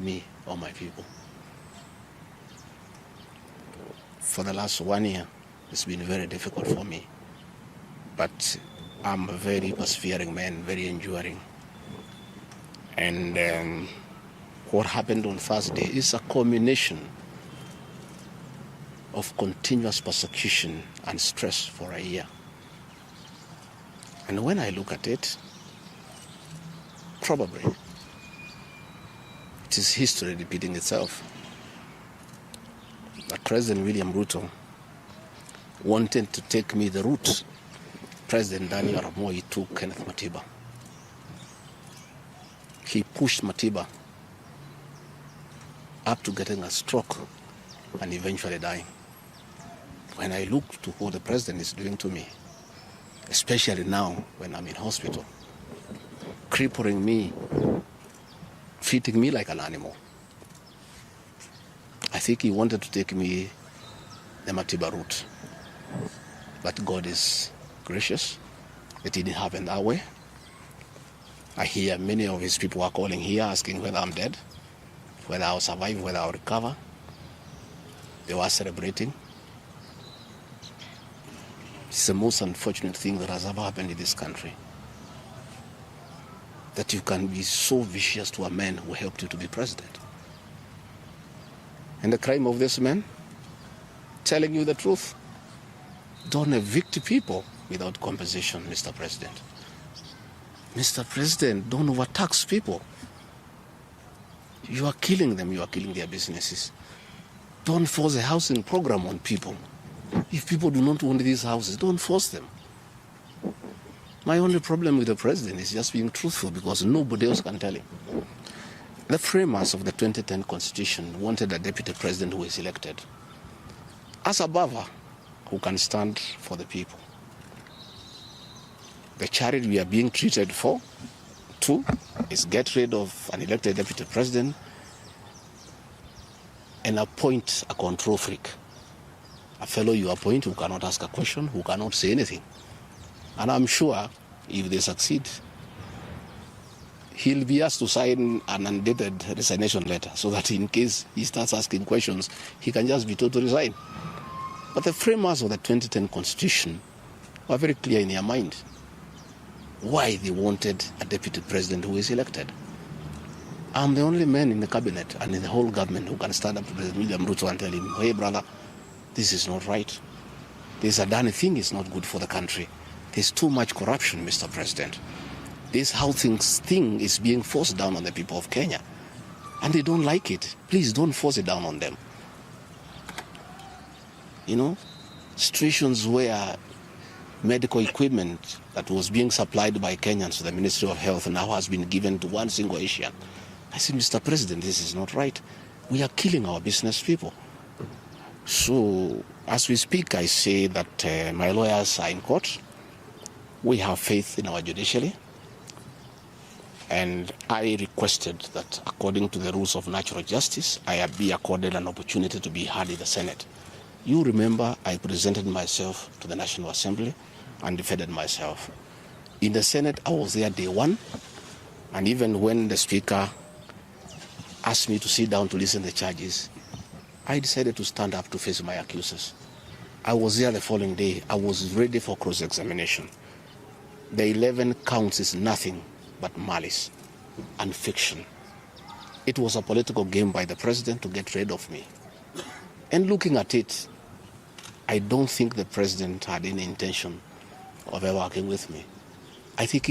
me or my people. For the last 1 year, it's been very difficult for me. But I'm a very persevering man, very enduring. And what happened on Thursday is a culmination of continuous persecution and stress for a year. And when I look at it, probably it is history repeating itself. But President William Ruto wanted to take me the route President Daniel Arap Moi took Kenneth Matiba. He pushed Matiba up to getting a stroke and eventually dying. When I look to what the president is doing to me, especially now when I'm in hospital, crippling me, treating me like an animal, I think he wanted to take me the Matiba route. But God is gracious. It didn't happen that way. I hear many of his people are calling here asking whether I'm dead, whether I'll survive, whether I'll recover. They were celebrating. It's the most unfortunate thing that has ever happened in this country. That you can be so vicious to a man who helped you to be president. And the crime of this man? Telling you the truth. Don't evict people without compensation, Mr. President. Mr. President, don't overtax people. You are killing them, you are killing their businesses. Don't force a housing program on people. If people do not want these houses, don't force them. My only problem with the president is just being truthful because nobody else can tell him. The framers of the 2010 Constitution wanted a deputy president who is elected as a buffer who can stand for the people. The charity we are being treated for, too, is get rid of an elected deputy president and appoint a control freak. A fellow you appoint who cannot ask a question, who cannot say anything. And I'm sure if they succeed, he'll be asked to sign an undated resignation letter so that in case he starts asking questions, he can just be told to resign. But the framers of the 2010 Constitution were very clear in their mind why they wanted a deputy president who is elected. I'm the only man in the cabinet and in the whole government who can stand up to President William Ruto and tell him, hey brother, this is not right. This Adani thing is not good for the country. There's too much corruption, Mr. President. This housing thing is being forced down on the people of Kenya. And they don't like it. Please don't force it down on them. You know, situations where medical equipment that was being supplied by Kenyans to the Ministry of Health now has been given to one single Asian. I say, Mr. President, this is not right. We are killing our business people. So, as we speak, I say that my lawyers are in court. We have faith in our judiciary. And I requested that, according to the rules of natural justice, I be accorded an opportunity to be heard in the Senate. You remember I presented myself to the National Assembly and defended myself. In the Senate, I was there day one. And even when the Speaker asked me to sit down to listen to the charges, I decided to stand up to face my accusers. I was there the following day. I was ready for cross-examination. The 11 counts is nothing but malice and fiction. It was a political game by the president to get rid of me. And looking at it, I don't think the president had any intention of ever working with me. I think